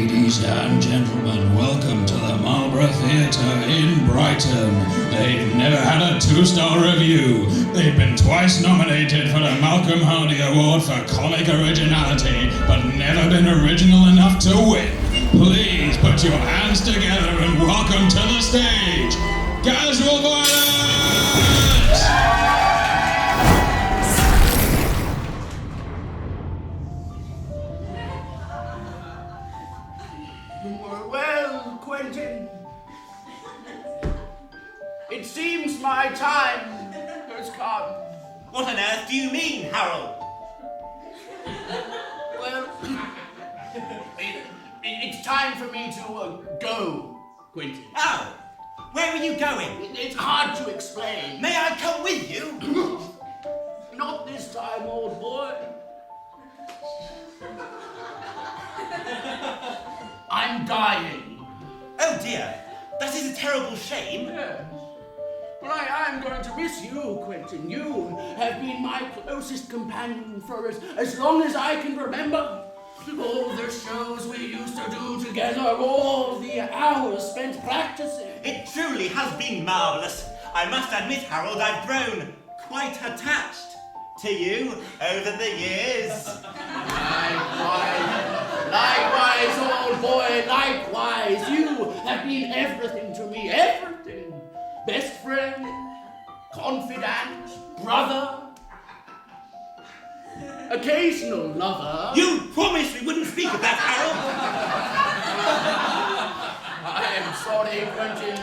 Ladies and gentlemen, welcome to the Marlborough Theatre in Brighton. They've never had a 2-star review. They've been twice nominated for the Malcolm Hardy Award for Comic Originality, but never been original enough to win. Please put your hands together and welcome to the stage, Casual Violence! Well, Quentin, it seems my time has come. What on earth do you mean, Harold? Well, it's time for me to go, Quentin. Oh, where are you going? It's hard to explain. May I come with you? Not this time, old boy. I'm dying. Oh dear, that is a terrible shame. Yes. But I'm going to miss you, Quentin. You have been my closest companion for as long as I can remember. All the shows we used to do together, all the hours spent practicing. It truly has been marvellous. I must admit, Harold, I've grown quite attached to you over the years. Likewise, old boy, likewise. You have been everything to me, everything. Best friend, confidant, brother, occasional lover. You promised we wouldn't speak of that, Harold. I am sorry, Quentin.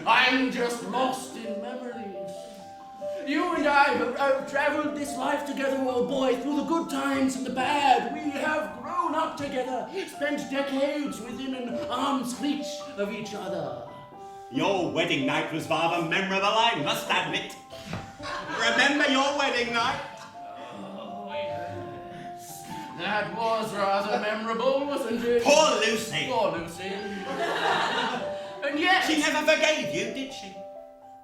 I'm just lost in memories. You and I have traveled this life together, old boy, through the good times and the bad. We have grown up together, spent decades within an arm's reach of each other. Your wedding night was rather memorable, I must admit. Remember your wedding night? Oh, yes. That was rather memorable, wasn't it? Poor Lucy. Poor Lucy. And yet... She never forgave you, did she?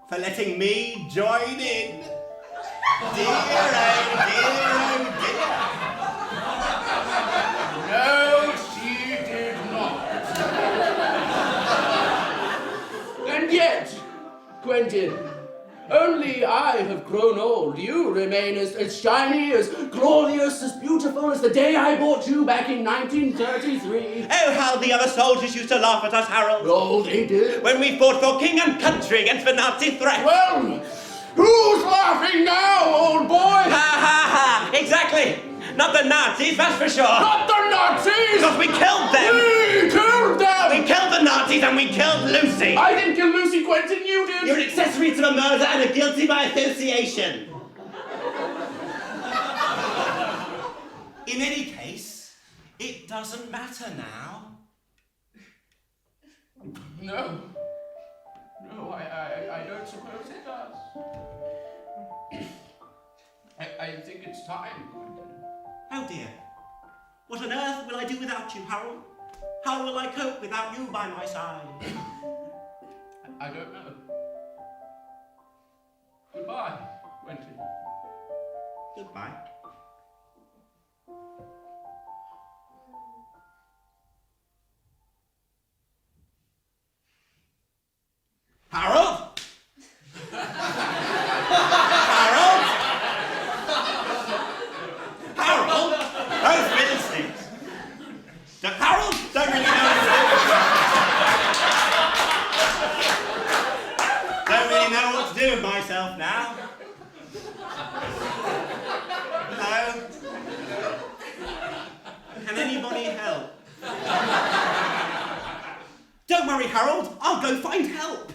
For letting me join in. Dear, oh dear. No, she did not. And yet, Quentin, only I have grown old. You remain as shiny, as glorious, as beautiful as the day I bought you back in 1933. Oh, how the other soldiers used to laugh at us, Harold. Oh, they did. When we fought for king and country against the Nazi threat. Well, who's laughing now, old boy? Ha ha ha! Exactly! Not the Nazis, that's for sure! Not the Nazis! Because we killed them! We killed them! We killed the Nazis and we killed Lucy! I didn't kill Lucy, Quentin, you did! You're an accessory to a murder and a guilty by association! In any case, it doesn't matter now. No. No, I don't suppose it does. I think it's time, Quentin. Oh dear. What on earth will I do without you, Harold? How will I cope without you by my side? I don't know. Goodbye, Quentin. Goodbye. Harold? Harold? Harold? Those Philistines. Harold don't really know what to do. Don't really know what to do with myself now. Hello? Can anybody help? Don't worry, Harold. I'll go find help.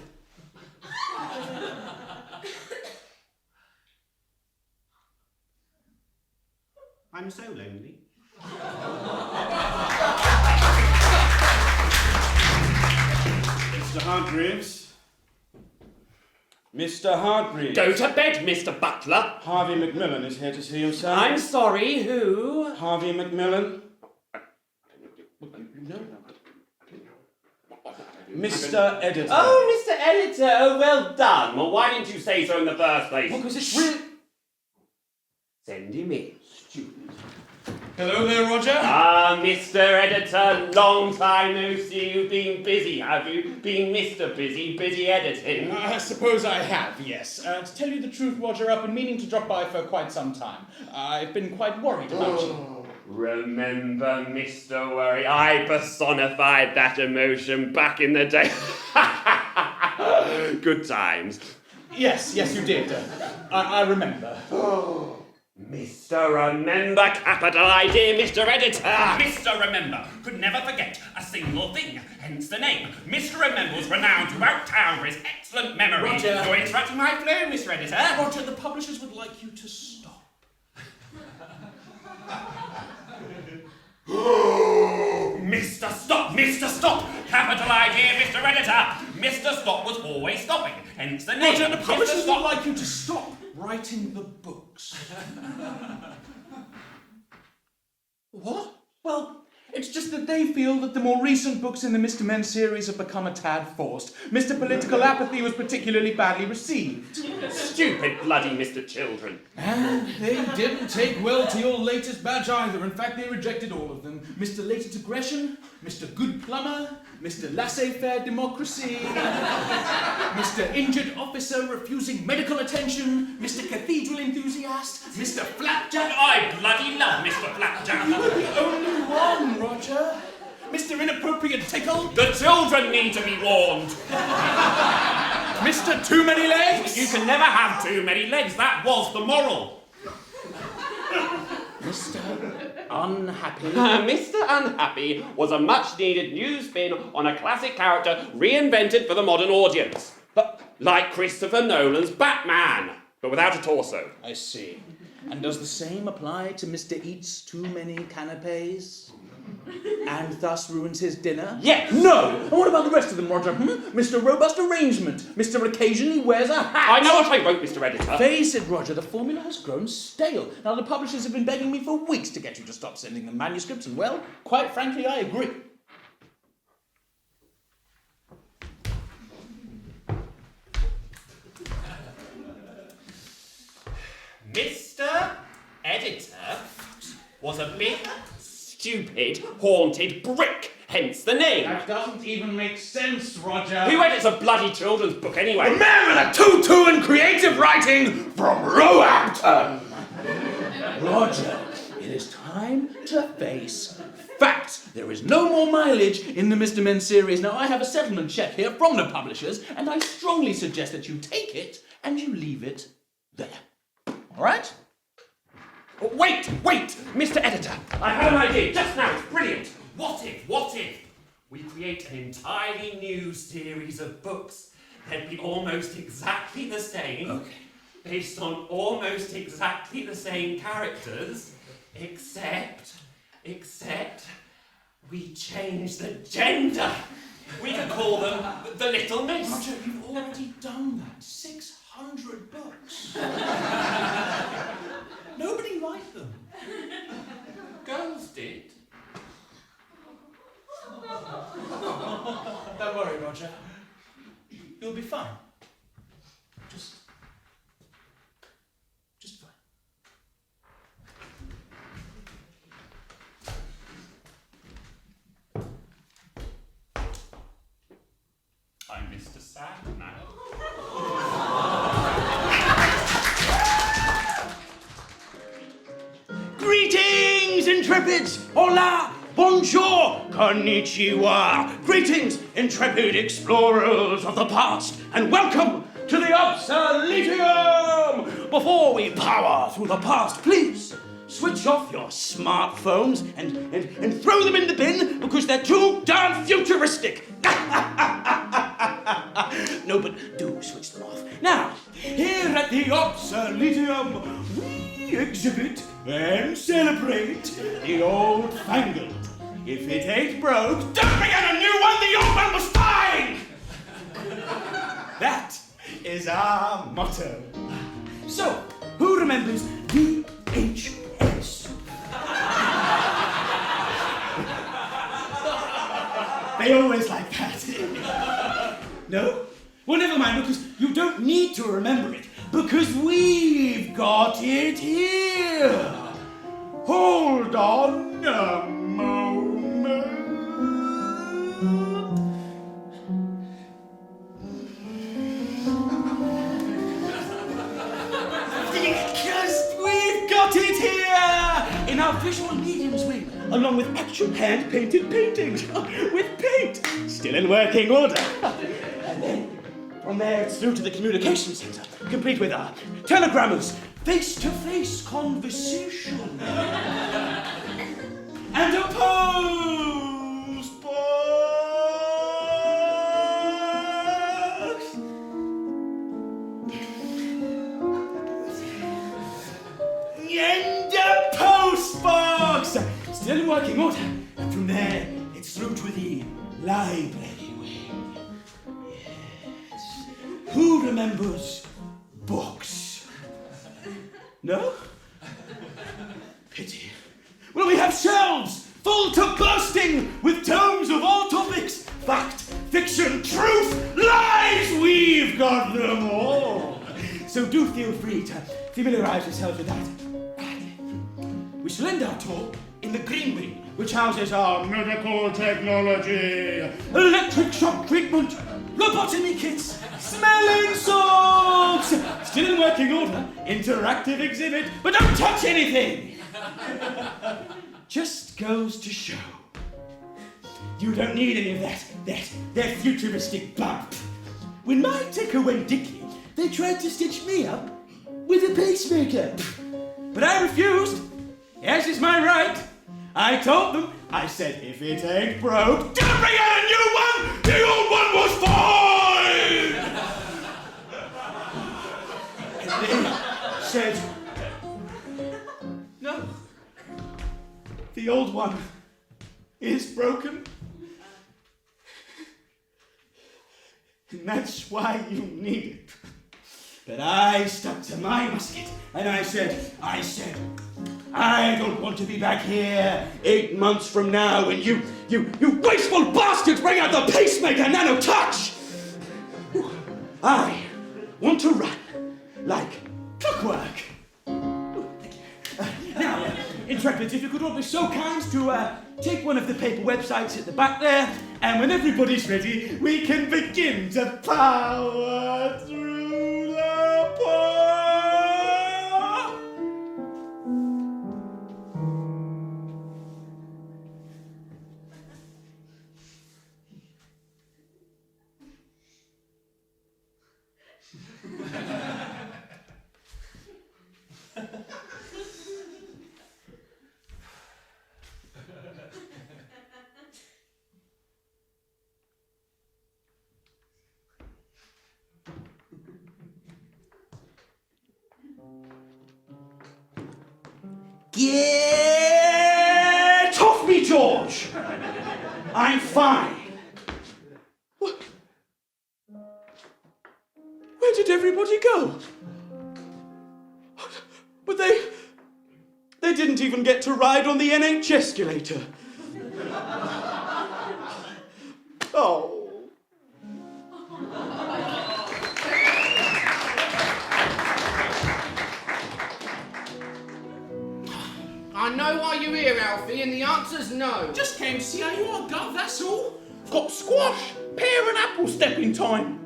I'm so lonely. Mr. Hargreaves. Mr. Hargreaves. Go to bed, Mr. Butler. Harvey Macmillan is here to see you, sir. I'm sorry, who? Harvey Macmillan. Mr. Editor. Oh, Mr. Editor, oh, well done. Well, why didn't you say so in the first place? Because it's really... Send him in. Stupid. Hello there, Roger. Ah, Mr. Editor, long time no see. You've been busy, have you? Been Mr. Busy editing? I suppose I have, yes. To tell you the truth, Roger, I've been meaning to drop by for quite some time. I've been quite worried about you. Remember, Mr. Worry, I personified that emotion back in the day. Good times. Yes, you did. I remember. Mr. Remember, capital idea, Mr. Editor. Mr. Remember could never forget a single thing, hence the name. Mr. Remember was renowned throughout town for his excellent memory. Roger. You're interrupting my flow, Mr. Editor. Roger, the publishers would like you to stop. Mr. Stop! Capital idea, Mr. Editor! Mr. Stop was always stopping, hence the name. Roger, the publishers Mr. would Stop. like you to stop writing the books. What? Well, it's just that they feel that the more recent books in the Mr. Men series have become a tad forced. Mr. Political Apathy was particularly badly received. Stupid bloody Mr. Children. And they didn't take well to your latest batch either. In fact, they rejected all of them. Mr. Latent Aggression, Mr. Good Plumber, Mr. Laissez-faire Democracy, Mr. Injured Officer Refusing Medical Attention, Mr. Cathedral Enthusiast, Mr. Flapjack. I bloody love Mr. Flapjack. You were the only one, Roger. Mr. Inappropriate Tickle, The children need to be warned. Mr. Too Many Legs. You can never have too many legs. That was the moral. Mr. Unhappy. Mr. Unhappy was a much-needed new spin on a classic character reinvented for the modern audience. But like Christopher Nolan's Batman, but without a torso. I see. And does the same apply to Mr. Eats Too Many Canapes? And thus ruins his dinner? Yes! No! And what about the rest of them, Roger? Mr. Robust Arrangement. Mr. Occasionally Wears a Hat. I know what I wrote, Mr. Editor. Face it, Roger, the formula has grown stale. Now, the publishers have been begging me for weeks to get you to stop sending them manuscripts, and well, quite frankly, I agree. Mr. Editor was a big, stupid, haunted brick, hence the name. That doesn't even make sense, Roger. Who edits a bloody children's book anyway? A man with a tutu and creative writing from Roehampton. Roger, it is time to face facts. There is no more mileage in the Mr. Men series. Now, I have a settlement check here from the publishers, and I strongly suggest that you take it and you leave it there. All right? Wait, Mr. Editor. I had an idea just now. It's brilliant. What if we create an entirely new series of books? They'd be almost exactly the same. Okay. Based on almost exactly the same characters, except we change the gender. We could call them the Little Miss. Roger, you've already done that. 600 books. Nobody liked them. Girls did. Don't worry, Roger. You'll be fine. Just fine. I'm Mr. Sad now. Greetings, intrepids! Hola! Bonjour! Konnichiwa! Greetings, intrepid explorers of the past, and welcome to the Obsoletium! Before we power through the past, please switch off your smartphones and throw them in the bin because they're too darn futuristic! No, but do switch them off. Now, here at the Obsoletium, we exhibit and celebrate the old-fangled. If it ain't broke, don't bring out a new one, the old one was fine! That is our motto. So, who remembers VHS? They always like that. No? Well, never mind, because you don't need to remember it, because we've got it here. Oh, hold on a moment. Because we've got it here in our visual mediums wing, along with actual hand-painted paintings with paint, still in working order. And then from there it's through to the communication centre, complete with telegrammers, face-to-face conversation, and a post box. And a post box! Still in working order. And from there, it's through to the library wing. Yes. Who remembers books? No? Pity. Well, we have shelves full to bursting with tomes of all topics. Fact, fiction, truth, lies. We've got them all. So do feel free to familiarise yourself with that. We shall end our talk in the green wing, which houses our medical technology, electric shock treatment, lobotomy kits, smelling salts, still in working order, interactive exhibit, but don't touch anything. Just goes to show, you don't need any of that futuristic bump. When my ticker went dicky, they tried to stitch me up with a pacemaker, but I refused. Yes, it's my right. I told them, I said, if it ain't broke, don't bring out a new one! The old one was fine! And they said, no, the old one is broken. And that's why you need it. But I stuck to my musket, and I said, I don't want to be back here 8 months from now when you wasteful bastards bring out the pacemaker nano-touch! I want to run like clockwork. Now, Intrepids, if you could all be so kind to take one of the paper websites at the back there, and when everybody's ready, we can begin to power through the park. Get off me, George! I'm fine. What? Where did everybody go? But they didn't even get to ride on the NH-escalator. Oh. I know why you're here, Alfie, and the answer's no. Just came to see how you are, Gov, that's all. Got squash, pear and apple stepping time.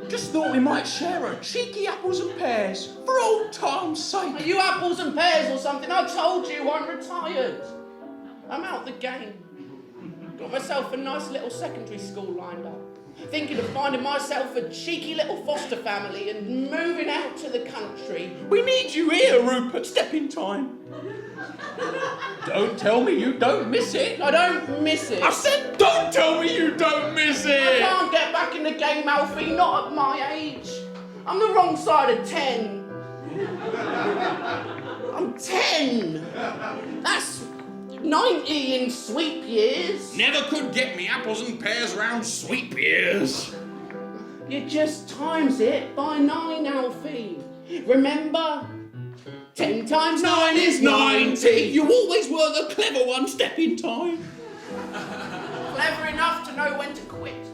Just thought we might share a cheeky apples and pears, for old time's sake. Are you apples and pears or something? I told you I'm retired. I'm out the game. Got myself a nice little secondary school lined up. Thinking of finding myself a cheeky little foster family and moving out to the country. We need you here, Rupert, stepping time. Don't tell me you don't miss it. I don't miss it. I said don't tell me you don't miss I it. can't get back in the game, Alfie, not at my age. I'm the wrong side of 10. I'm 10. That's 90 in sweep years. Never could get me apples and pears round sweep years. You just times it by 9, Alfie. Remember? 10 times 9 is 90. You always were the clever one, stepping time. Clever enough to know when to quit.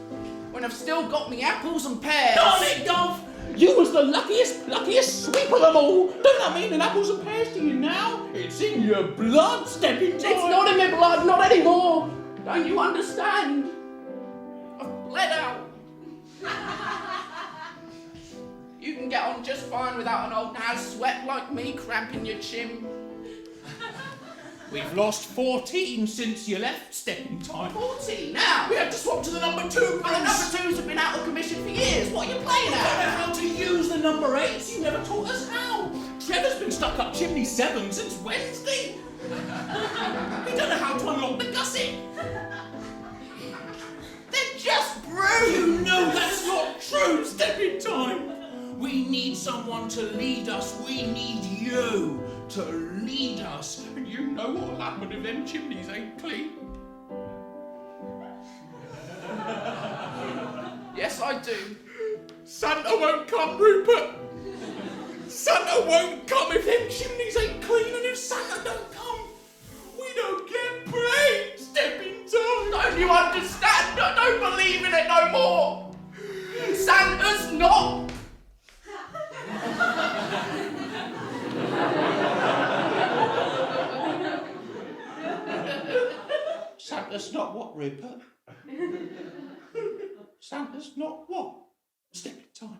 When I've still got me apples and pears. Darn it, Gov! You was the luckiest sweep of them all. Don't that mean an apples and pears to you now? It's in your blood, stepping time. It's not in my blood, not anymore. Don't you understand? I've bled out. You can get on just fine without an old house sweat like me cramping your chin. We've lost 14 since you left, stepping time. 14 now. We have to swap to the number 2. But the number 2s have been out of commission for years. What are you playing You don't know at? how to use the number 8s. You never taught us how. Trevor's been stuck up chimney 7 since Wednesday. We don't know how to unlock the gusset. They're just brutes. You know that's not true, stepping time. We need someone to lead us. We need you to lead us. And you know what'll happen if them chimneys ain't clean. Yes, I do. Santa won't come, Rupert. Santa won't come if them chimneys ain't clean. And if Santa don't come, we don't get paid, stepping time. Don't you understand? I don't believe in it no more. Santa's not. Santa's not what, Rupert? Santa's not what? Stepping time.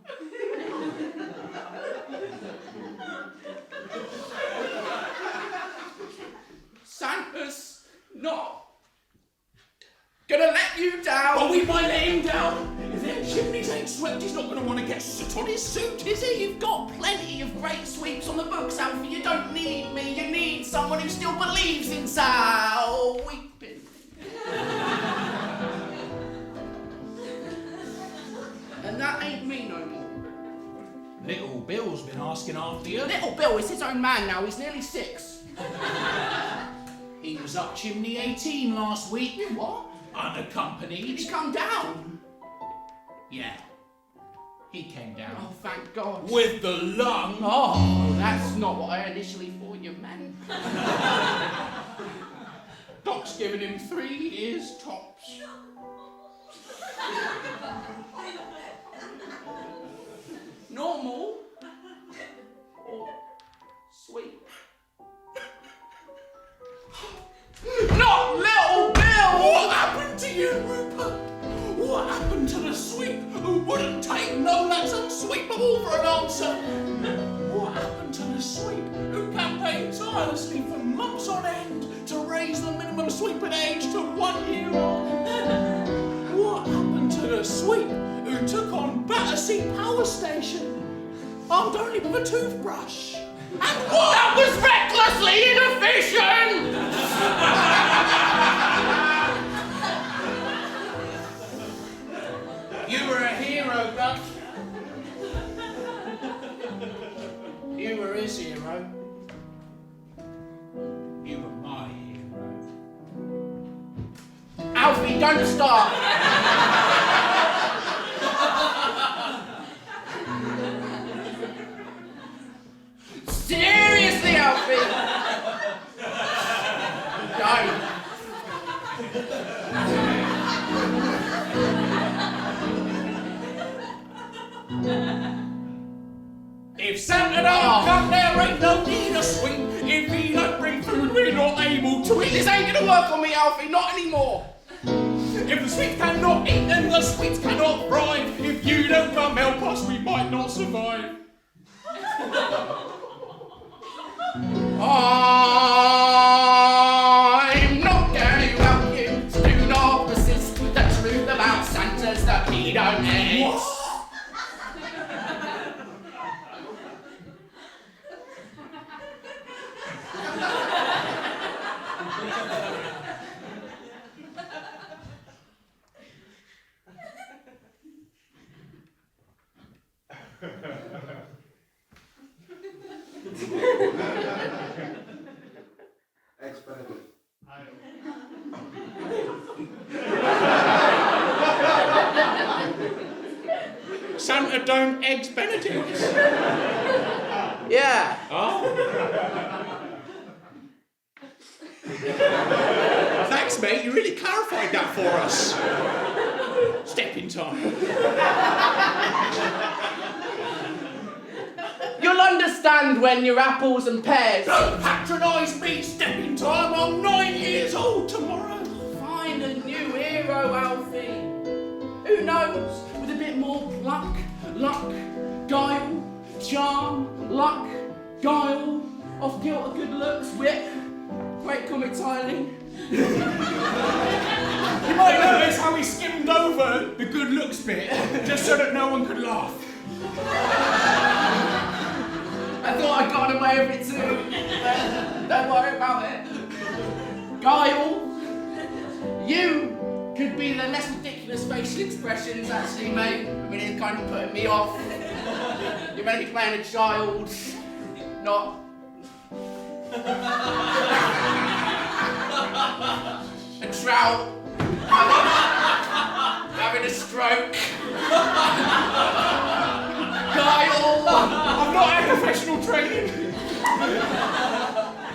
Santa's not gonna let you down. Oh, we might let him down. If them chimneys ain't swept, he's not going to want to get soot on his suit, is he? You've got plenty of great sweeps on the books, Alfie. You don't need me. You need someone who still believes in weeping. And that ain't me no more. Little Bill's been asking after you. Little Bill is his own man now. He's nearly 6. He was up chimney 18 last week. What? Did Unaccompanied. he come down? Yeah. He came down. Oh, thank God. With the lung. Oh, that's not what I initially thought you meant. Doc's given him 3 years tops. Normal or sweet? Not Little Bill! What happened to you, Rupert? What happened to the sweep who wouldn't take no that's unsweepable for an answer? What happened to the sweep who campaigned tirelessly for months on end to raise the minimum sweeping age to 1 year old? What happened to the sweep who took on Battersea Power Station, armed only with a toothbrush? And what? That was recklessly inefficient! You were a hero, Gus. You were his hero. You were my hero. Alfie, don't start! Seriously, Alfie! Don't. If Santa don't come, there ain't no need to swing. If he don't bring food, we're not able to eat. This ain't gonna work on me, Alfie, not anymore. If the sweets cannot eat, then the sweets cannot thrive. If you don't come help us, we might not survive. I'm not going to help you, so do not persist. The truth about Santa's that he don't exist. Expletive. Santa don't eggs Benedicts. Yeah. Oh. Thanks, mate. You really clarified that for us. Step in time. understand when you're apples and pears. Don't patronise me, stepping time. I'm 9 years old tomorrow. Find a new hero, Alfie. Who knows? With a bit more luck, guile, charm, luck, guile, off-kilter good looks, wit, great comic tiling. You might notice how he skimmed over the good looks bit, just so that no one could laugh. I thought I got away with it too. Don't worry about it. Guile, you could be the less ridiculous facial expressions, actually, mate. I mean, it's kind of putting me off. You're meant to be playing a child, not. A trout. Having a stroke. Guile. I've not had professional training.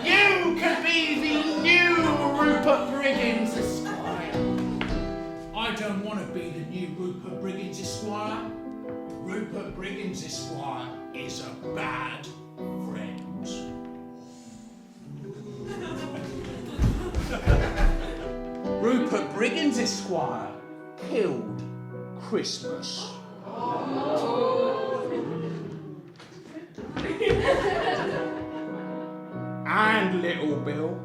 You could be the new Rupert Briggins, Esquire. I don't want to be the new Rupert Briggins Esquire. Rupert Briggins Esquire is a bad friend. Rupert Briggins Esquire killed Christmas. And Little Bill.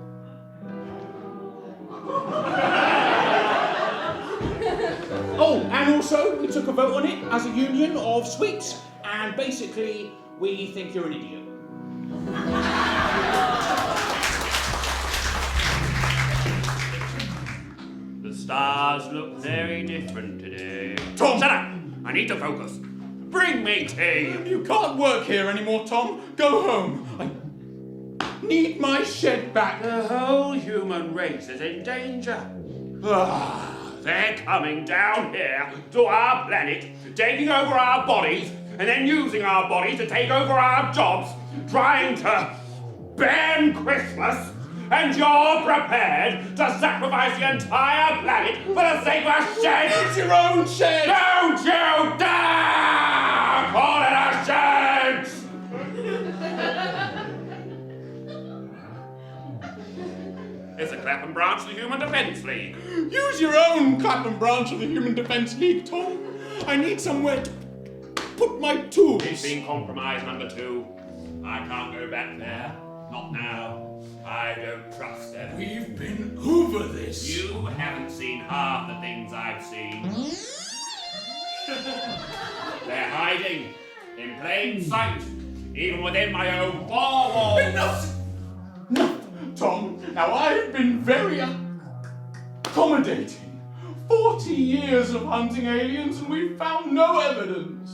Oh, and also we took a vote on it as a union of sweets, and basically we think you're an idiot. The stars look very different today. Tom! Shut up! I need to focus. Bring me tea! You can't work here anymore, Tom. Go home. I need my shed back. The whole human race is in danger. They're coming down here to our planet, taking over our bodies, and then using our bodies to take over our jobs, trying to ban Christmas. And you're prepared to sacrifice the entire planet for the sake of a shed? It's your own shed. Don't you dare call it a shed! It's a Clapham branch of the Human Defence League. Use your own Clapham branch of the Human Defence League, Tom. I need somewhere to put my tools. It's been compromised, number 2. I can't go back there. Not now. I don't trust them. We've been over this. You haven't seen half the things I've seen. They're hiding in plain sight, even within my own four walls. Enough! No, Tom. Now I've been very accommodating. 40 years of hunting aliens and we've found no evidence.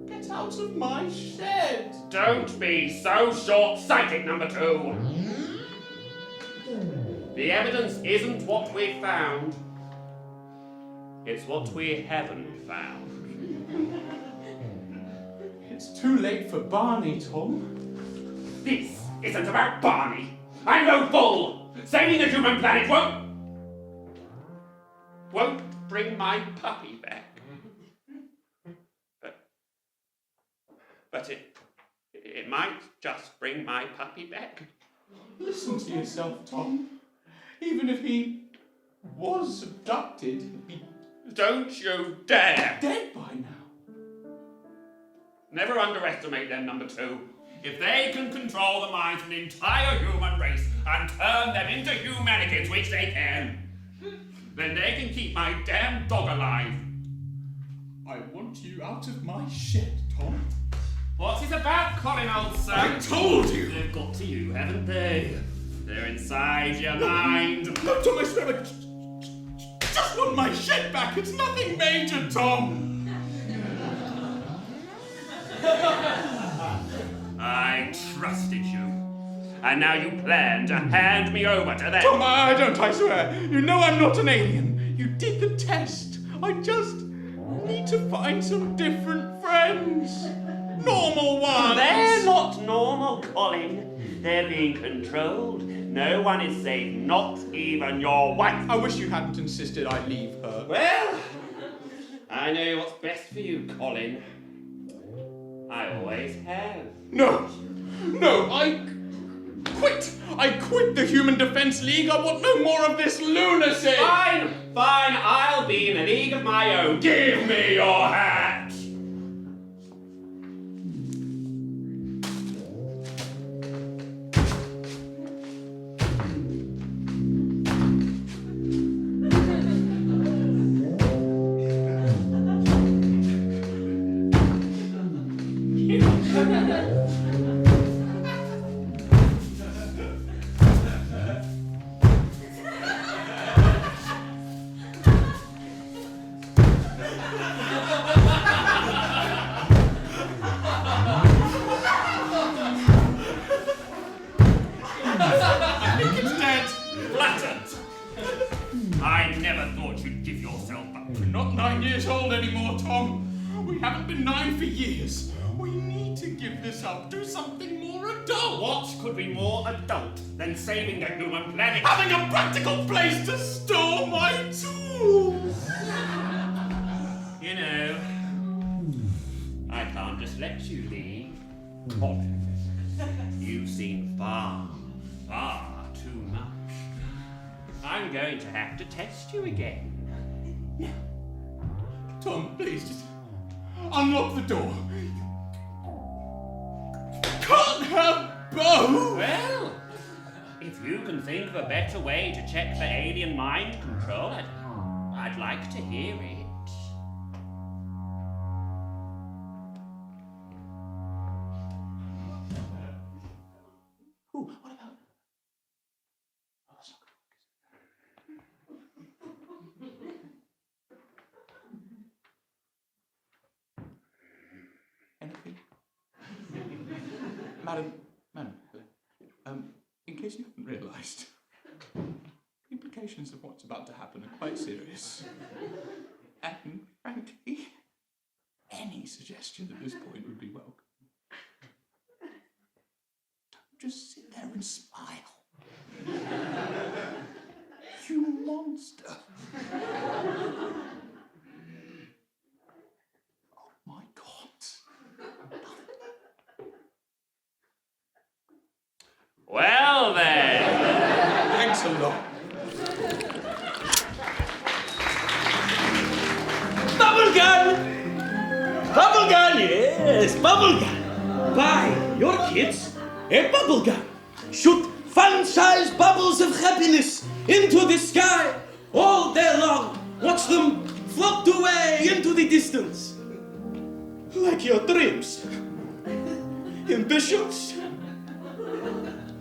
Get out of my shed. Don't be so short-sighted, number 2. The evidence isn't what we found. It's what we haven't found. It's too late for Barney, Tom. This isn't about Barney. I'm no fool. Saving the human planet won't bring my puppy back. But it might just bring my puppy back. Listen to yourself, Tom. Even if he was abducted, he'd be Don't you dare! dead by now. Never underestimate them, number 2. If they can control the minds of an entire human race and turn them into humanitys, which they can, then they can keep my damn dog alive. I want you out of my shed, Tom. What's it about, Colin, old son? I told you! They've got to you, haven't they? They're inside your mind. No, Tom, I swear, I just want my shed back. It's nothing major, Tom. I trusted you. And now you plan to hand me over to them. Tom, I don't, I swear. You know I'm not an alien. You did the test. I just need to find some different friends. Normal ones. They're not normal, Colin. They're being controlled. No one is safe, not even your wife. I wish you hadn't insisted I leave her. Well, I know what's best for you, Colin. I always have. No, I quit the Human Defense League. I want no more of this lunacy. Fine, I'll be in a league of my own. Give me your hat. I never thought you'd give yourself up. We're not 9 years old anymore, Tom. We haven't been 9 for years. We need to give this up. Do something more adult. What could be more adult than saving the human planet? Having a practical place to store my tools. You know, I can't just let you leave. Colin, you've seen far too much. I'm going to have to test you again. Tom, please, just unlock the door. Can't have both! Well, if you can think of a better way to check for alien mind control, I'd like to hear it. Ooh, what about... Oh, that's not good. Anything? Madam, in case you haven't realised, the implications of what's about to happen are quite serious. And, frankly, any suggestion at this point would be welcome. Don't just sit there and smile. You monster. Oh my God. Well then. Thanks a lot. Bubble gun, yes, bubble gun. Buy your kids a bubble gun. Shoot fun-sized bubbles of happiness into the sky all day long. Watch them float away into the distance. Like your dreams, ambitions,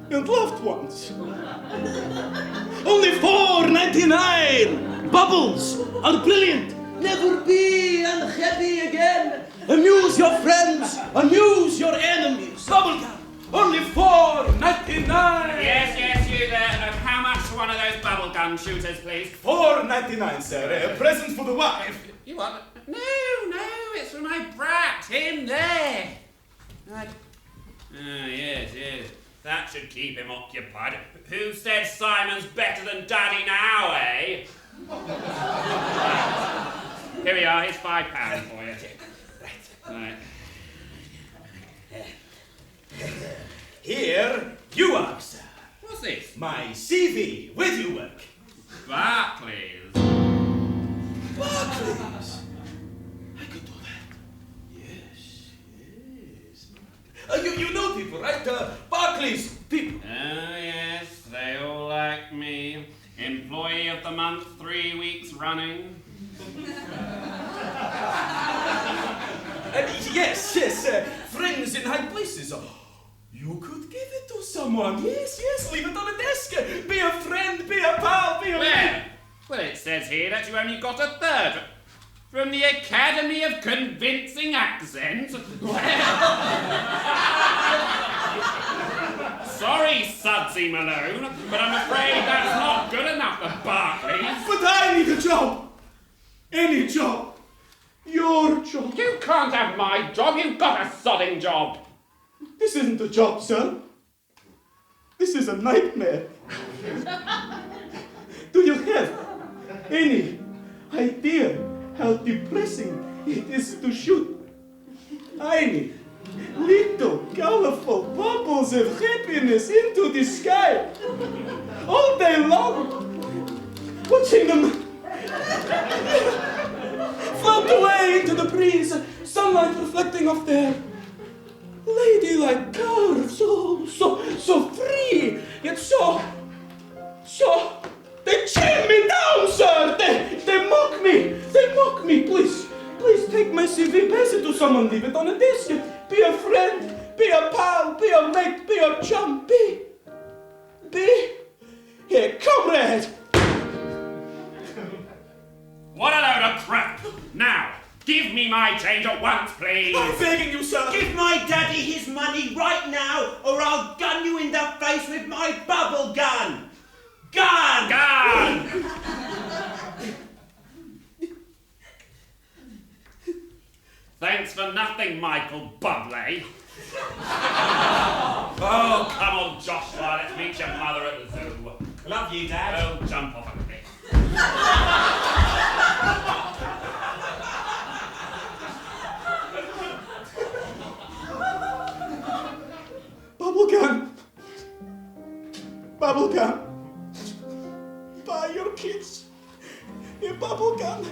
and loved ones. Only $4.99. Bubbles are brilliant. Never be unhappy again. Amuse your friends. Amuse your enemies. Bubblegum. Only $4.99. Yes, you there. How much for one of those bubblegum shooters, please? $4.99, sir. A present for the wife. You want? No, it's for my brat. Him there. Yes. That should keep him occupied. Who said Simon's better than Daddy now, eh? Here we are, here's £5 for you. Right. Here you are, sir. What's this? My CV. Where do you work? Barclays. Barclays. I could do that. Yes. You know people, right? Barclays people. Oh, yes, they all like me. Employee of the month 3 weeks running. Yes, friends in high places. You could give it to someone. Yes, leave it on the desk. Be a friend, be a pal, be a Where? Well, it says here that you only got a third. From the Academy of Convincing Accents. Sorry, Sudsy Malone, but I'm afraid that's not good enough for Barclays. But I need a job. Any job. Your job. You can't have my job, you've got a sodding job. This isn't a job, sir. This is a nightmare. Do you have any idea how depressing it is to shoot tiny, little colorful bubbles of happiness into the sky all day long, watching them float away into the breeze, sunlight reflecting off their ladylike curves, so free, yet so, they chain me down, sir, they mock me, please take my CV, pass it to someone, leave it on a desk, be a friend, be a pal, be a mate, be a chum, be a comrade. What a load of crap! Now, give me my change at once, please! I'm begging you, sir. Give my daddy his money right now, or I'll gun you in the face with my bubble gun! Gun! Gun! Thanks for nothing, Michael Bublé. Oh, come on, Joshua, let's meet your mother at the zoo. Love you, Dad. Oh, jump off a cliff. Bubblegum. Buy your kids a bubblegum.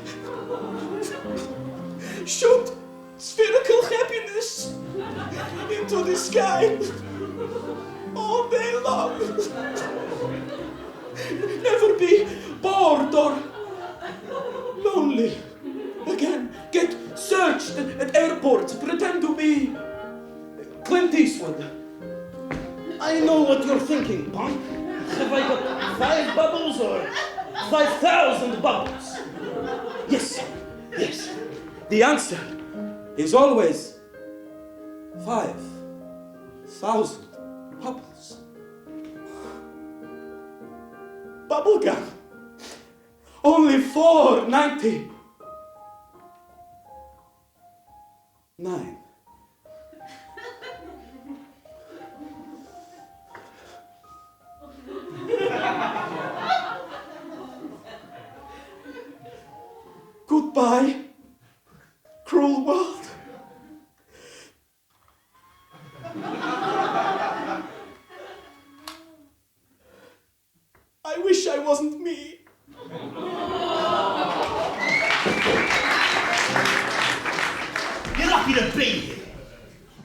Shoot spherical happiness into the sky all day long. Never be bored or lonely again. Get searched at airports. Pretend to be Clint Eastwood. I know what you're thinking, punk. Have I got 5 bubbles or 5,000 bubbles? Yes. The answer is always 5,000 bubbles. Bubblegum. Only $4.99. Goodbye, cruel world. I wish I wasn't me. You're lucky to be here.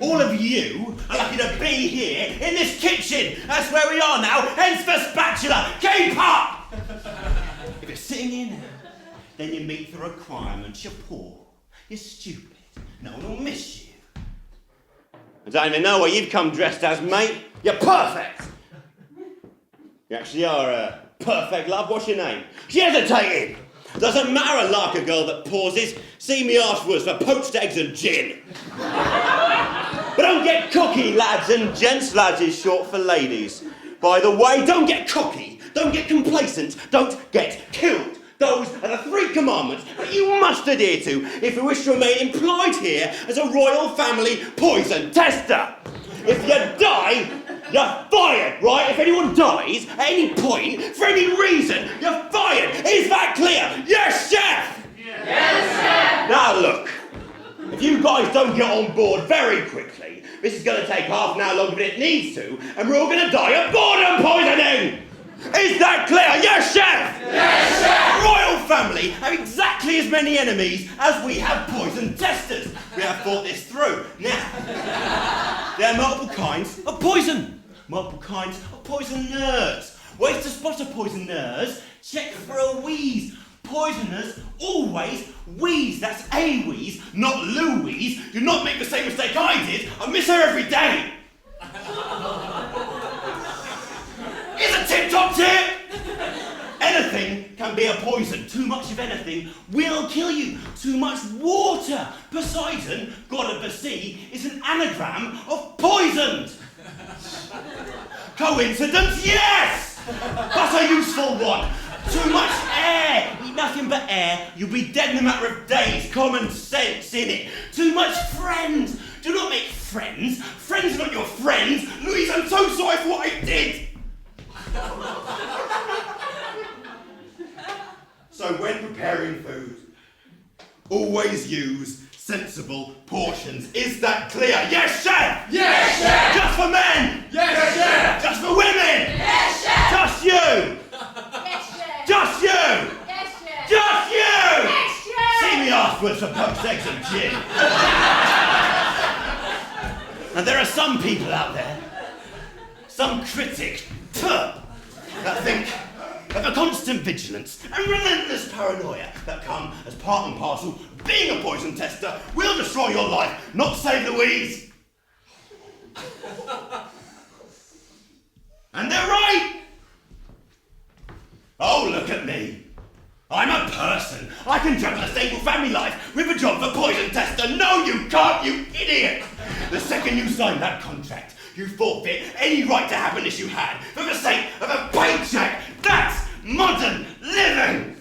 All of you are lucky to be here in this kitchen. That's where we are now. Hence the spatula. Keep up! If you're sitting here now, then you meet the requirements. You're poor. You're stupid. No one will miss you. I don't even know what you've come dressed as, mate. You're perfect. You actually are perfect, love. What's your name? She hesitated. Doesn't matter, I like a girl that pauses. See me afterwards for poached eggs and gin. But don't get cocky, lads and gents. Lads is short for ladies. By the way, don't get cocky, don't get complacent, don't get killed. Those are the 3 commandments that you must adhere to if you wish to remain employed here as a royal family poison tester. If you die, you're fired, right? If anyone dies at any point, for any reason, you're fired. Is that clear? Yes, chef! Yes, chef! Now look, if you guys don't get on board very quickly, this is going to take half an hour longer than it needs to, and we're all going to die of boredom poisoning! Is that clear? Yes, chef! Yes, chef! Royal family have exactly as many enemies as we have poison testers. We have thought this through. Now, there are multiple kinds of poison. Multiple kinds of poisoners. Ways to spot a poisoner, check for a wheeze. Poisoners always wheeze. That's a wheeze, not Louise. Do not make the same mistake I did. I miss her every day. Here's a tip-top tip! Anything can be a poison. Too much of anything will kill you. Too much water. Poseidon, god of the sea, is an anagram of poisoned. Coincidence? Yes! But a useful one. Too much air. Eat nothing but air. You'll be dead in a matter of days. Common sense, innit? Too much friends. Do not make friends. Friends are not your friends. Louise, I'm so sorry for what I did. So when preparing food, always use sensible portions. Is that clear? Yes, chef! Yes, chef! Just for men! Yes, chef! Just for women! Yes, chef! Just you! Yes, chef! Just you! Yes, chef! Just you! Yes, chef! See me afterwards for poached eggs and gin. And there are some people out there, some critic, that think of a constant vigilance and relentless paranoia that come as part and parcel. Being a poison tester will destroy your life, not save Louise. And they're right. Oh, look at me. I'm a person. I can juggle a stable family life with a job for poison tester. No, you can't, you idiot. The second you sign that contract, you forfeit any right to happiness you had for the sake of a paycheck. That's modern living.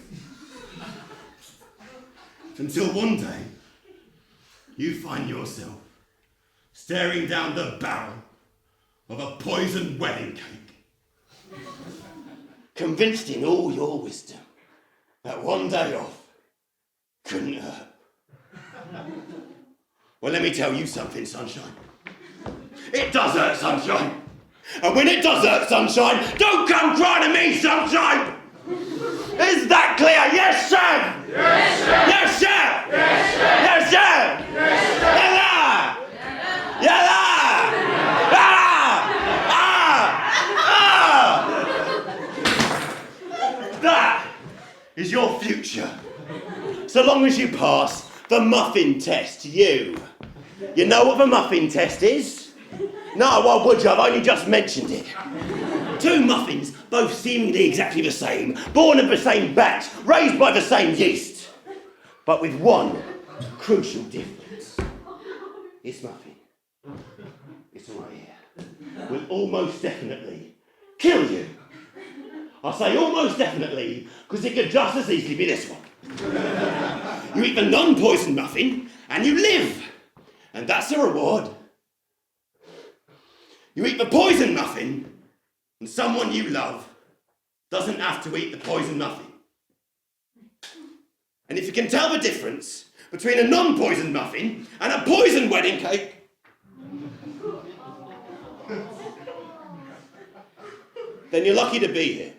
Until one day, you find yourself staring down the barrel of a poisoned wedding cake, convinced in all your wisdom that one day off couldn't hurt. Well, let me tell you something, sunshine. It does hurt, sunshine. And when it does hurt, sunshine, don't come crying to me, sunshine! Is that clear? Yes, chef! Yes, chef! Yes, chef! Yes, chef! Yes, chef! Yes, chef! Yalla! Yalla! That is your future. So long as you pass the muffin test, you. You know what the muffin test is? No, why would you? I've only just mentioned it. Two muffins, both seemingly exactly the same, born of the same batch, raised by the same yeast, but with one crucial difference. This muffin, this one right here, will almost definitely kill you. I say almost definitely, because it could just as easily be this one. You eat the non-poisoned muffin, and you live. And that's a reward. You eat the poisoned muffin, and someone you love doesn't have to eat the poisoned muffin. And if you can tell the difference between a non-poisoned muffin and a poisoned wedding cake, then you're lucky to be here.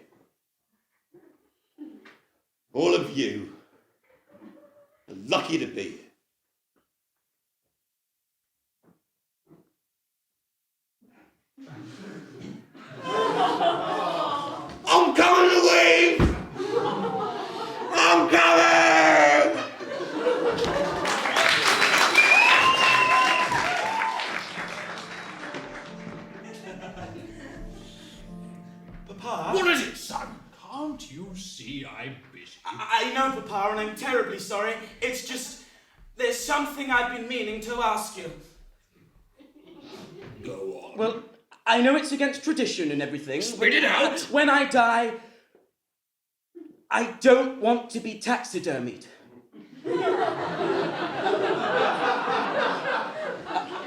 All of you are lucky to be here. I'm coming to leave! I'm coming! Papa? What is it, son? Can't you see I'm busy? I know, Papa, and I'm terribly sorry. It's just, there's something I've been meaning to ask you. Go on. Well, I know it's against tradition and everything. Spit it out. When I die, I don't want to be taxidermied.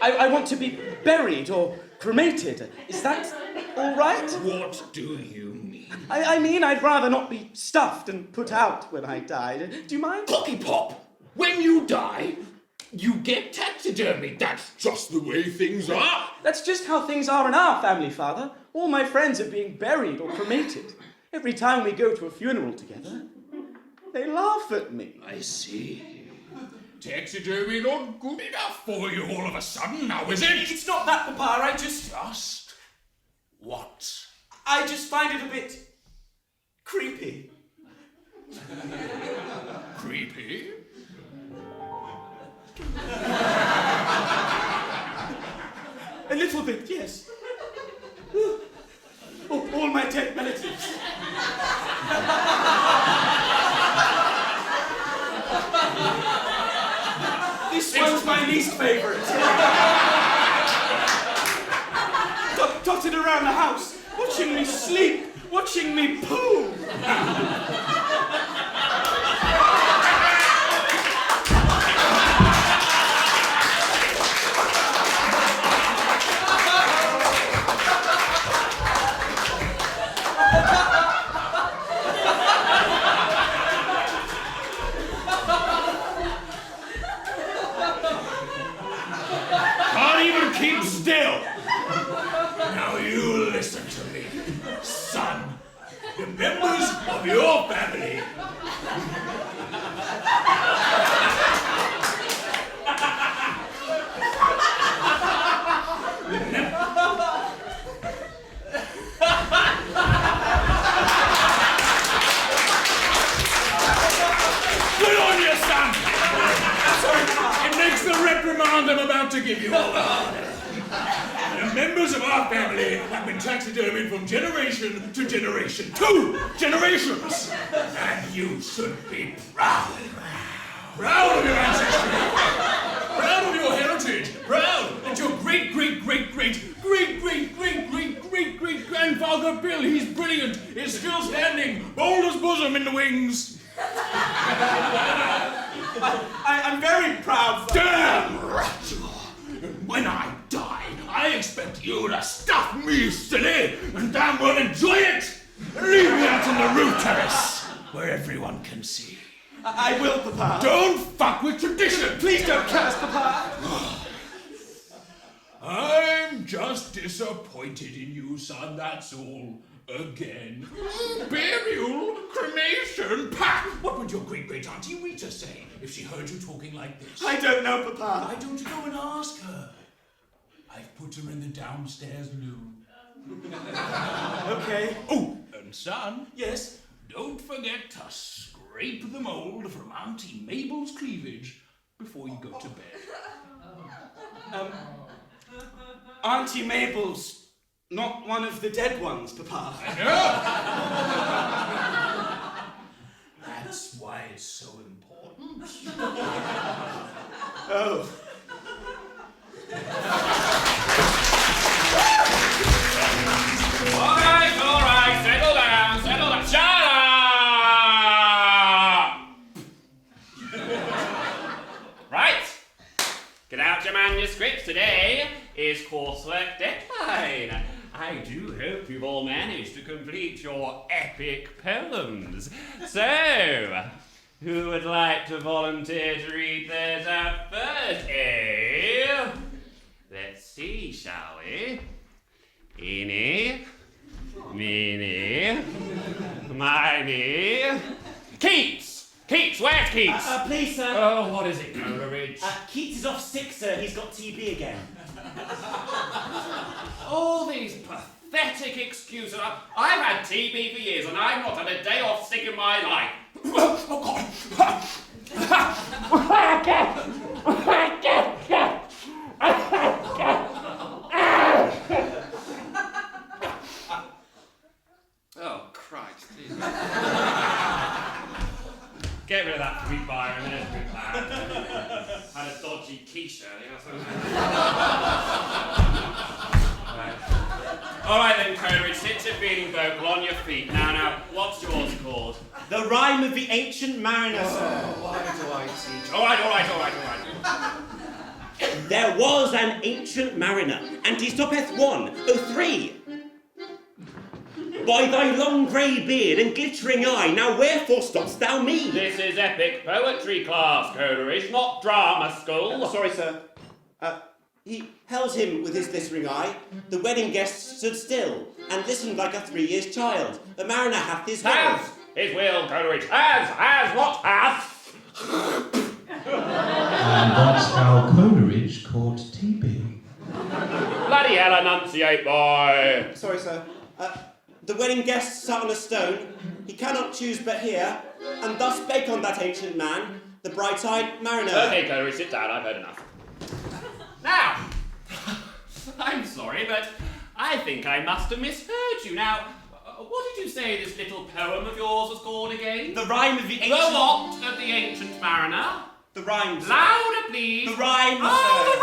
I want to be buried or cremated. Is that all right? What do you mean? I mean, I'd rather not be stuffed and put out when I die. Do you mind? Cocky Pop, when you die, you get taxidermy. That's just the way things are. That's just how things are in our family, Father. All my friends are being buried or cremated. Every time we go to a funeral together, they laugh at me. I see. Taxidermy not good enough for you all of a sudden now, is it? It's not that, Papa. Just what? I just find it a bit creepy. Creepy? A little bit, yes. All my dead relatives. This one's my least favourite. Dotted around the house, watching me sleep, watching me poo. the members of your family. Good on you, son! It makes the reprimand I'm about to give you all the harder. The members of our family have been taxidermied from generation to generation. 2 generations! And you should be proud. Proud of your ancestry. Proud of your heritage. Proud that your great-great-great-great-great-great-great-great-grandfather Bill, he's brilliant, is still standing, bold as bosom in the wings. I'm very proud, Father. Damn right! When I die, I expect you to stuff me silly and damn well enjoy it! Leave me out on the roof terrace, where everyone can see. I will, Papa. Don't fuck with tradition! Please don't curse, Papa. I'm just disappointed in you, son, that's all. Again. Burial, cremation, pah! What would your great-great-auntie Rita say if she heard you talking like this? I don't know, Papa. Why don't you go and ask her? I've put her in the downstairs loo. Okay. Oh, and son, Yes? don't forget to scrape the mold from Auntie Mabel's cleavage before you go to bed. Auntie Mabel's not one of the dead ones, Papa. That's why it's so important. Oh. All right, settle down. Shut up! Right, get out your manuscripts. Today is coursework deadline. I do hope you've all managed to complete your epic poems. So, who would like to volunteer to read theirs out first, eh? Let's see, shall we? Eeny, meeny, miny. Keats! Where's Keats? Please, sir. Oh, what is it, Coleridge? Keats is off sick, sir. He's got TB again. All these pathetic excuses. I've had TB for years and I've not had a day off sick in my life. Oh, God. Oh, Christ. Get rid of that sweet Byron, there's a good man. Had a dodgy quiche earlier or something. Right. All right then, Coleridge, sit your feeling vocal on your feet. Now, what's yours called? The Rhyme of the Ancient Mariner, sir. Why do I teach? All right. There was an ancient mariner, and he stoppeth 103. By thy long grey beard and glittering eye, now wherefore stopp'st thou me? This is epic poetry class, Coleridge, not drama school. Sorry, sir. He held him with his glittering eye. The wedding guests stood still, and listened like a 3-year child. The mariner hath his will. Has his will, Coleridge. Has, what has? And that's how Coleridge caught TB. Bloody hell, enunciate, boy. Sorry, sir. The wedding guests sat on a stone. He cannot choose but hear, and thus spake on that ancient man, the bright-eyed mariner. Okay, Coleridge, sit down. I've heard enough. Now, I'm sorry, but I think I must have misheard you. Now, what did you say this little poem of yours was called again? The Rhyme of the Ancient... The what of the ancient mariner? The Rhyme, sir. Louder, please. The Rhyme, Oh,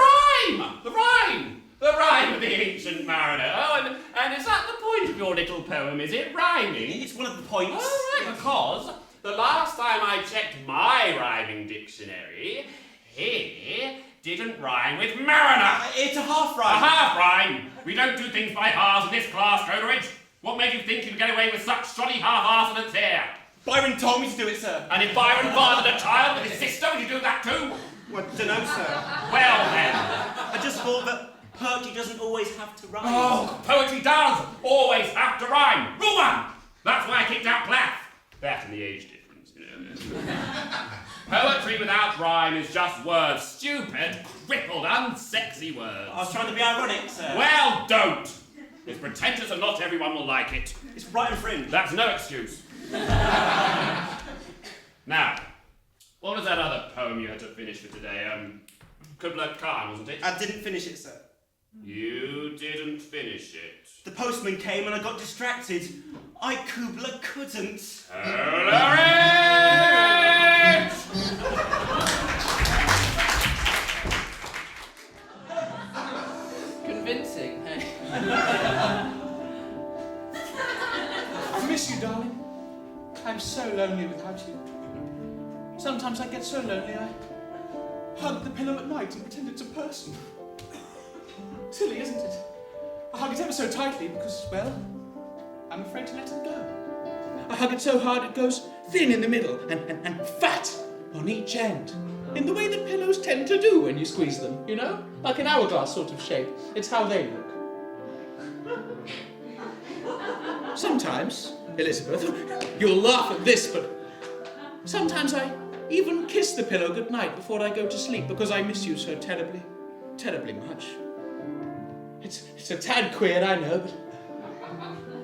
sir. the rhyme. The rhyme of the ancient mariner. Oh, and is that the point of your little poem? Is it rhyming? It's one of the points. Oh, right, because the last time I checked my rhyming dictionary, he didn't rhyme with mariner. It's a half A rhyme. half rhyme. We don't do things by halves in this class, Coleridge. What made you think you'd get away with such shoddy half-arsedness here? Byron told me to do it, sir. And if Byron fathered a child with his sister, would you do that too? Well, I don't know, sir. Well then. I just thought that poetry doesn't always have to rhyme. Oh, poetry does always have to rhyme. Rule one. That's why I keep age difference, you know. Poetry without rhyme is just words. Stupid, crippled, unsexy words. I was trying to be ironic, sir. Well, don't. It's pretentious and not everyone will like it. It's right and fringe. That's no excuse. Now, what was that other poem you had to finish for today? Kubla Khan, wasn't it? I didn't finish it, sir. You didn't finish it. The postman came and I got distracted. I Kubla couldn't. Tolerate! Convincing, hey? I miss you, darling. I'm so lonely without you. Sometimes I get so lonely I hug the pillow at night and pretend it's a person. Silly, isn't it? I hug it ever so tightly because, well, I'm afraid to let it go. I hug it so hard it goes thin in the middle and fat on each end. In the way that pillows tend to do when you squeeze them, you know? Like an hourglass sort of shape. It's how they look. Sometimes, Elizabeth, you'll laugh at this, but sometimes I even kiss the pillow goodnight before I go to sleep because I miss you so terribly, terribly much. It's a tad queer, I know, but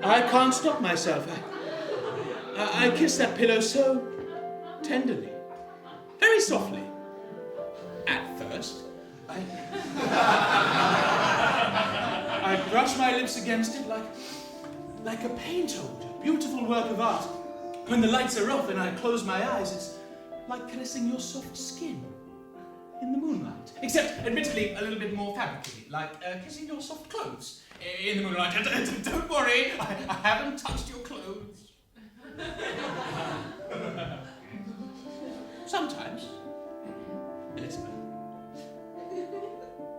I can't stop myself. I kiss that pillow so tenderly, very softly. At first, I brush my lips against it like a painter would, a beautiful work of art. When the lights are off and I close my eyes, it's like caressing your soft skin in the moonlight. Except, admittedly, a little bit more fabricated, like kissing your soft clothes in the moonlight. Don't worry, I haven't touched your clothes. Sometimes, Elizabeth,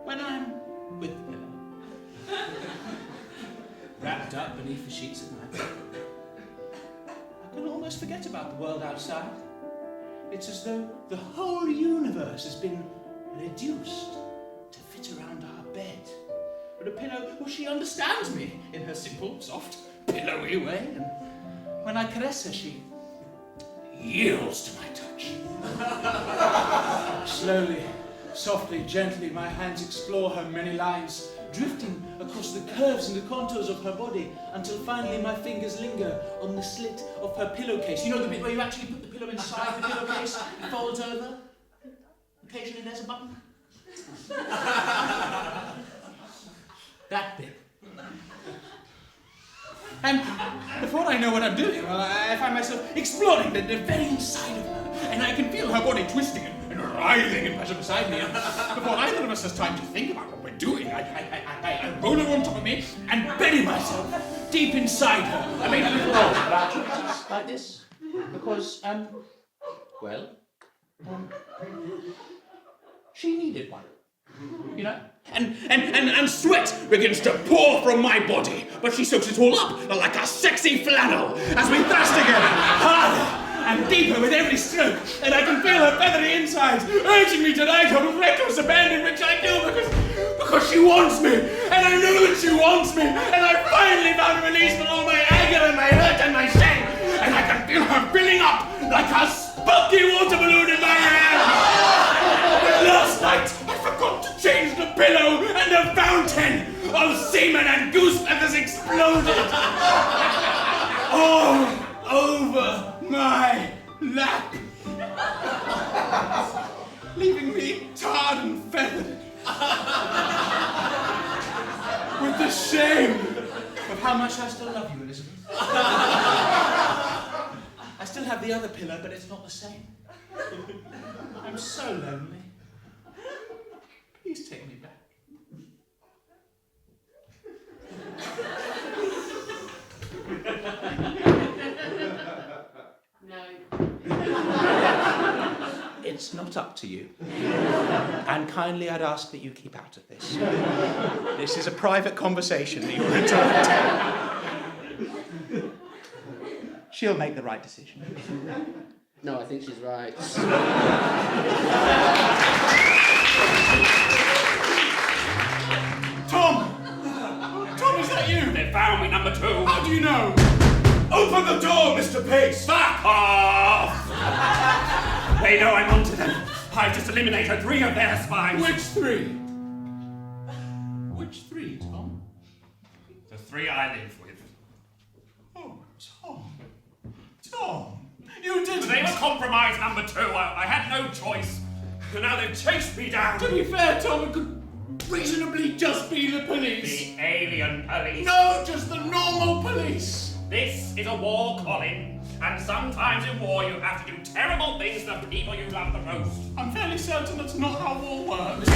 when I'm with the pillow, wrapped up beneath the sheets at night, I can almost forget about the world outside. It's as though the whole universe has been reduced to fit around our bed. But a pillow, well, she understands me in her simple, soft, pillowy way, and when I caress her, she yields to my touch. Slowly, softly, gently, my hands explore her many lines, drifting across the curves and the contours of her body until finally my fingers linger on the slit of her pillowcase. You know, the bit where you actually put the pillow inside the pillowcase, it folds over. Occasionally there's a button. That bit. And before I know what I'm doing, well, I find myself exploring the very inside of her, and I can feel her body twisting and writhing in pressure beside me. And before either of us has time to think about what we're doing, I roll her on top of me and bury myself deep inside her. I made a little roll about like this because, she needed one. You know? And sweat begins to pour from my body, but she soaks it all up like a sexy flannel as we thrash together, harder and deeper with every stroke, and I can feel her feathery insides urging me tonight on a reckless abandon, which I do because she wants me, and I know that she wants me, and I finally found a release from all my anger and my hurt and my shame, and I can feel her filling up like a spunky water balloon in my hand. But last night, I forgot to change the pillow, and a fountain of semen and goose feathers exploded all over my lap, leaving me tarred and feathered with the shame of how much I still love you, Elizabeth. I still have the other pillow, but it's not the same. I'm so lonely. Please take me back. No. It's not up to you. And kindly I'd ask that you keep out of this. This is a private conversation that you're interrupting. She'll make the right decision. No, I think she's right. Tom! Tom, is that you? They found me, number 2. How do you know? Open the door, Mr. Pace! Fuck off! They know I'm onto them. I've just eliminated 3 of their spies. Which 3? Which 3, Tom? The 3 I live with. Oh, Tom, you didn't. They were compromise number 2. I had no choice. And now they've chased me down. To be fair, Tom, it could reasonably just be the police. The alien police. No, just the normal police. This is a war, Colin. And sometimes in war you have to do terrible things to the people you love the most. I'm fairly certain that's not how war works.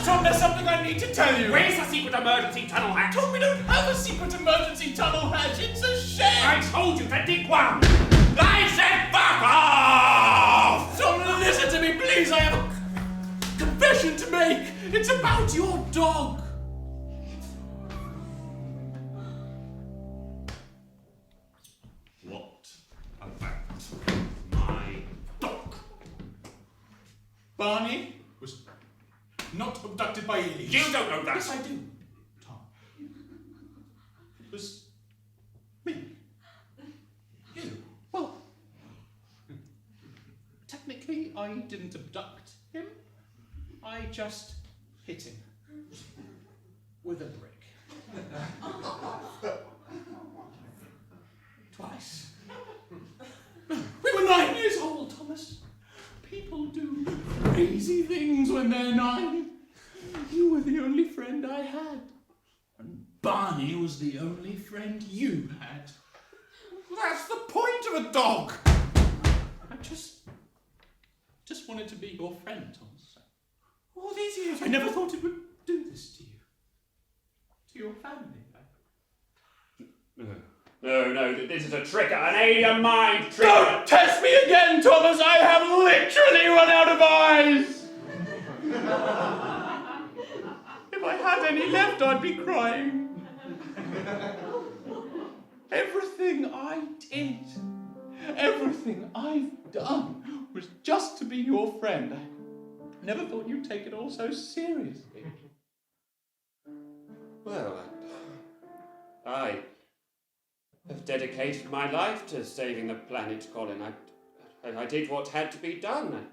Tom, there's something I need to tell you. Where's the secret emergency tunnel hatch? Tom, we don't have a secret emergency tunnel hatch. It's a shed. I told you to dig one. I said fuck off! Tom, listen to me, please. I have a confession to make. It's about your dog. What about my dog? Barney was not abducted by aliens. You don't know that. Yes, I do, Tom. It was me. You. Well, technically, I didn't abduct him. I just hit him with a brick. Twice. We were 9 years old, Thomas. People do crazy things when they're 9. You were the only friend I had. And Barney was the only friend you had. That's the point of a dog. I just wanted to be your friend, Thomas. All these years, I never thought it would do this to you. To your family. No, this is a trick, an alien mind trick. Don't test me again, Thomas! I have literally run out of eyes! If I had any left, I'd be crying. Everything I did, everything I've done was just to be your friend. I never thought you'd take it all so seriously. Well, I have dedicated my life to saving the planet, Colin. I did what had to be done.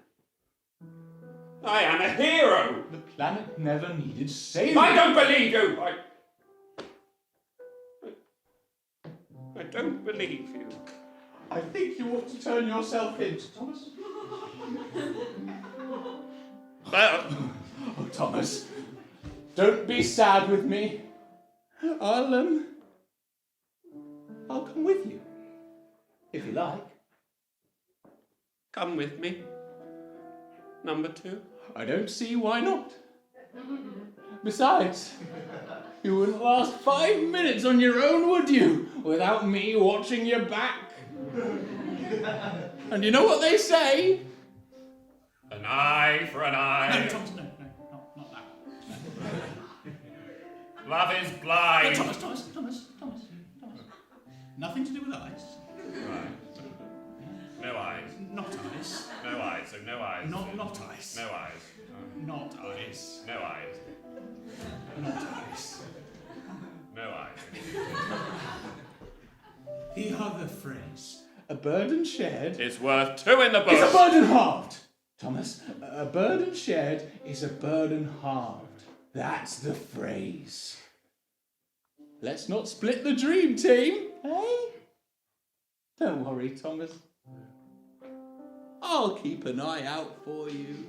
I am a hero! The planet never needed saving. I don't believe you! I don't believe you. I think you ought to turn yourself in, Thomas. Oh, Thomas, don't be sad with me. I'll come with you, if you like. Come with me. Number 2. I don't see why not. Besides, you wouldn't last 5 minutes on your own, would you? Without me watching your back. And you know what they say? An eye for an eye. No, Thomas, no, not that. No. Love is blind. No, Thomas. Nothing to do with eyes. Right. No eyes. Not eyes. No eyes. So no eyes. Not eyes. No eyes. Not eyes. No eyes. Not eyes. No eyes. The other phrase, a burden shared, It's worth 2 in the bush. is a burden halved. Thomas, a burden shared is a burden halved. That's the phrase. Let's not split the dream team, eh? Don't worry, Thomas. I'll keep an eye out for you.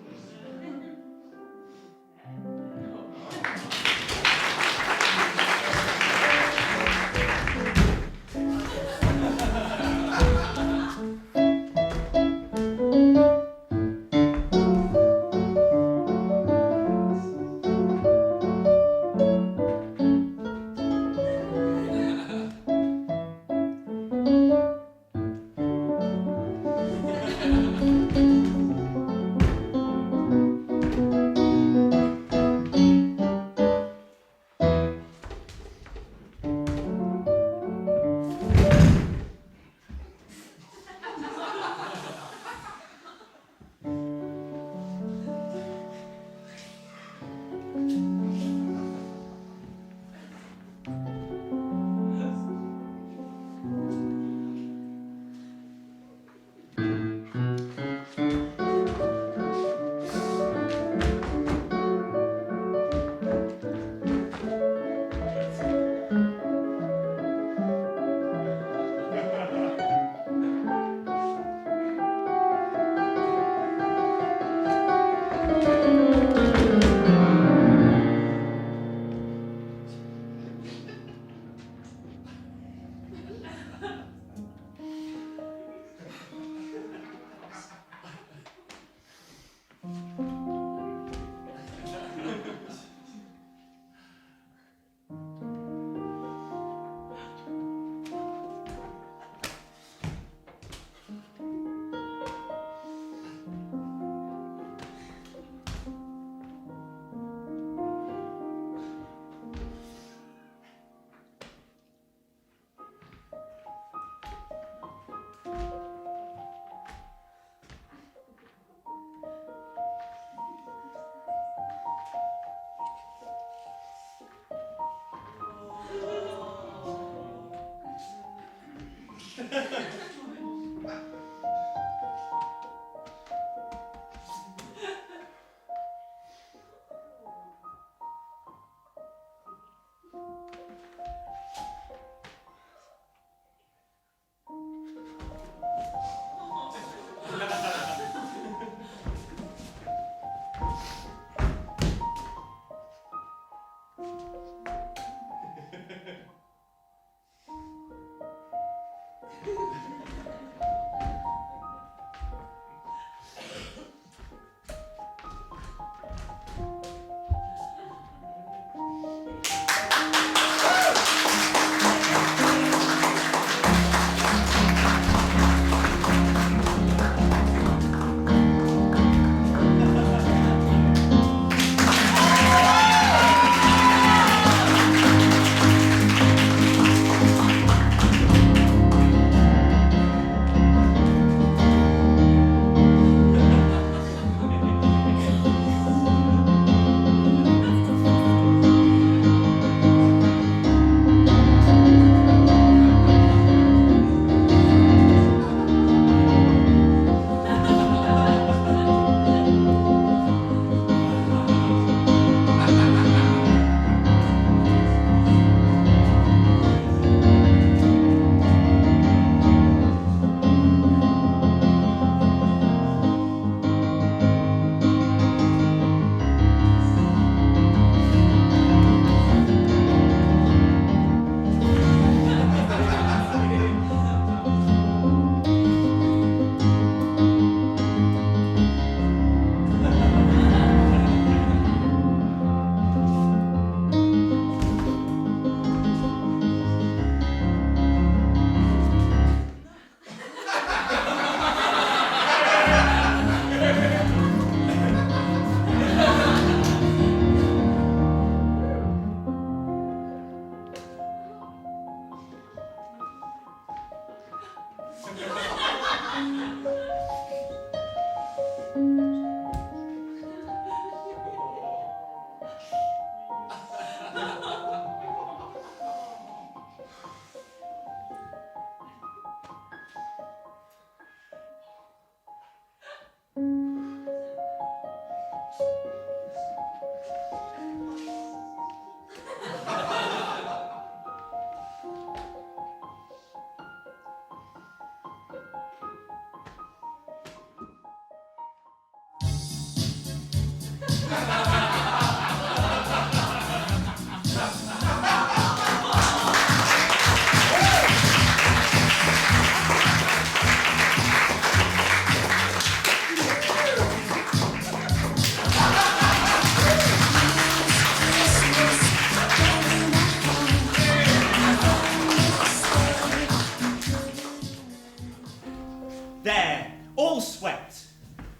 There, all swept.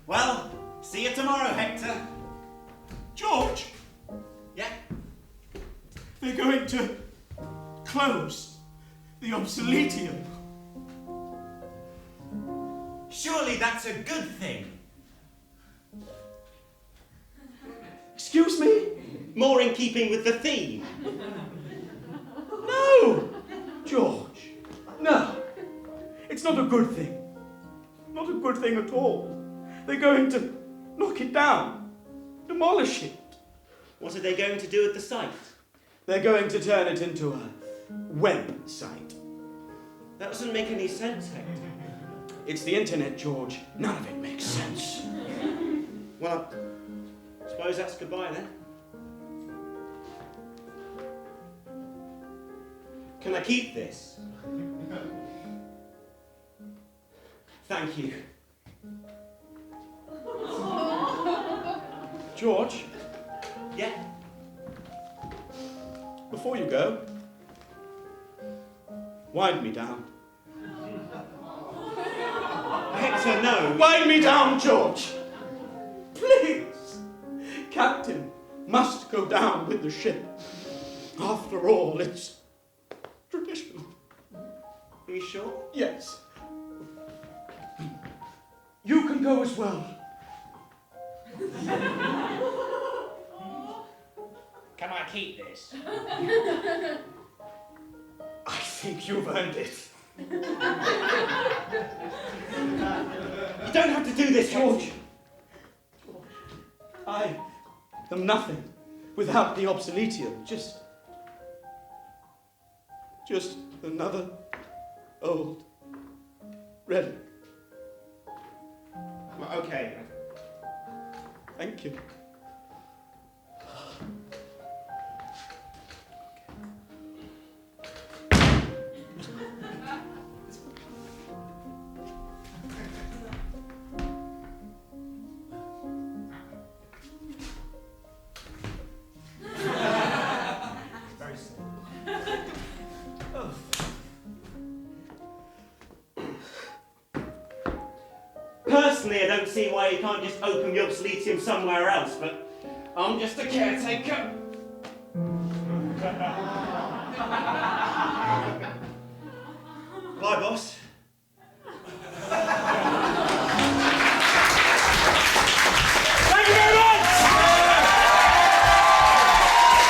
Well, see you tomorrow, Hector. George, Yeah? they're going to close the obsoleteum. Surely that's a good thing. Excuse me? More in keeping with the theme. No! George, no. It's not a good thing. Not a good thing at all. They're going to knock it down, demolish it. What are they going to do at the site? They're going to turn it into a website. That doesn't make any sense, Hector. It's the internet, George. None of it makes sense. Well, I suppose that's goodbye then. Can I keep this? Thank you. George, Yeah? before you go, wind me down. Hector, no! Wind me down, George! Please! Captain must go down with the ship. After all, it's tradition. Are you sure? Yes. You can go as well. Can I keep this? I think you've earned it. do this, George, I am nothing without the obsoletium. Just another old relic. Well, okay. Thank you. Personally, I don't see why you can't just open the obsoletium somewhere else, but I'm just a caretaker. Bye, boss. Thank you very much!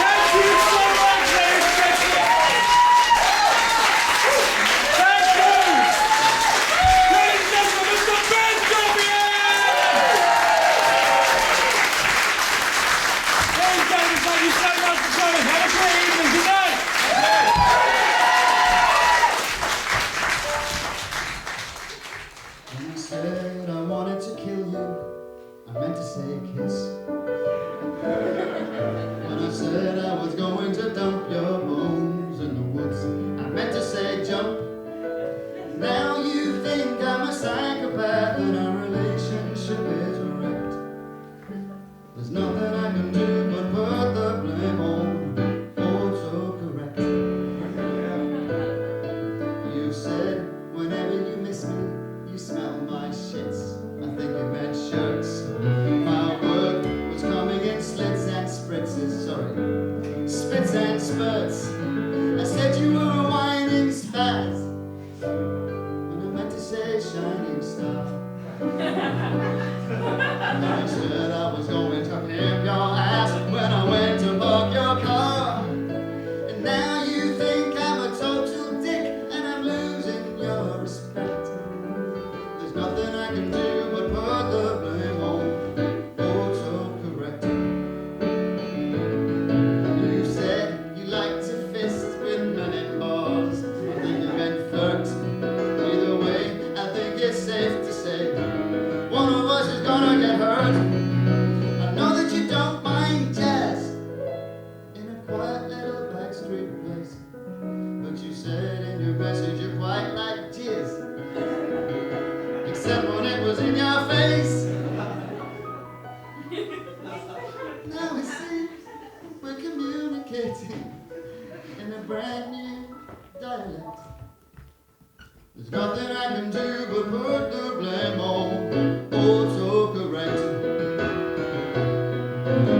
Thank you so much, ladies and gentlemen! Thank you! Ladies and gentlemen, Mr. Ben Jovian! Ladies and gentlemen, thank you so much for coming. Have a great evening. Good night! When I said I wanted to kill you, I meant to say kiss. When I said I was going to dump your bones in the woods, I meant to say jump. Now you think I'm a psychopath and our relationship is wrecked. There's nothing I can do but put the blame on autocorrect. You said whenever you miss me, you smell my shits. I think you meant shirts. My work was coming in slits and spritzes. Sorry, spits and spurts. I said you were a whining spaz when I meant to say shining star. And I said I was going to pimp your ass when I went to park your car. And now you think I'm a total dick and I'm losing your respect. There's nothing I can do but put the blame on autocorrect. You said you like to fist with men in bars. I think you meant flirt. Either way, I think it's safe to say one of us is gonna get hurt. I know that you don't mind jazz in a quiet little backstreet place, but you said in your message you quite like jizz, except when it was in your face. Now it seems we're communicating in a brand new dialect. There's nothing I can do but put the blame on autocorrect.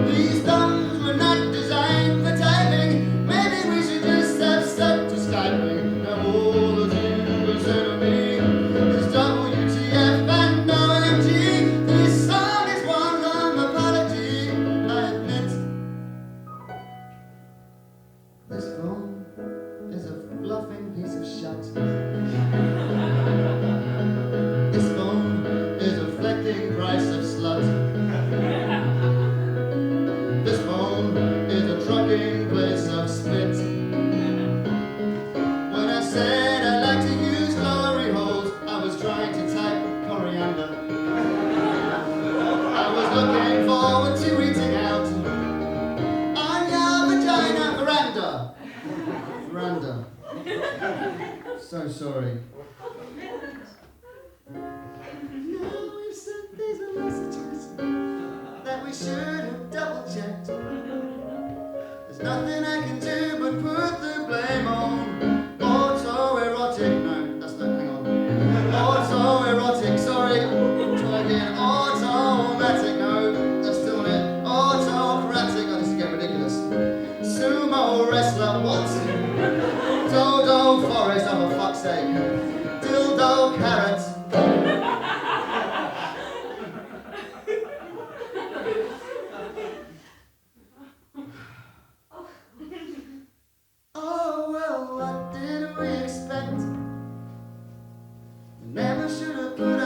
These thumbs were not designed for typing. Maybe we should just have stuck to Skyping. Now all that you were saying to me is WTF and OMG. This song is one long apology, I admit. This phone is a fluffing piece of shit. This phone is a flecking price of slut. This phone is a trucking place of spit. When I said I like to use glory holes, I was trying to type coriander. I was looking forward to eating out on your vagina veranda. So sorry. Now we've sent these messages that we should have double checked. There's nothing I can do but put the blame on autoerotic. No, that's not, hang on. Autoerotic, sorry. Try again. Automatic, no, that's still on it. Autocratic, oh, this is getting ridiculous. Sumo wrestler, what? Dodo forest, oh for fuck's sake. Dildo carrot. Oh well, what did we expect? Never should have put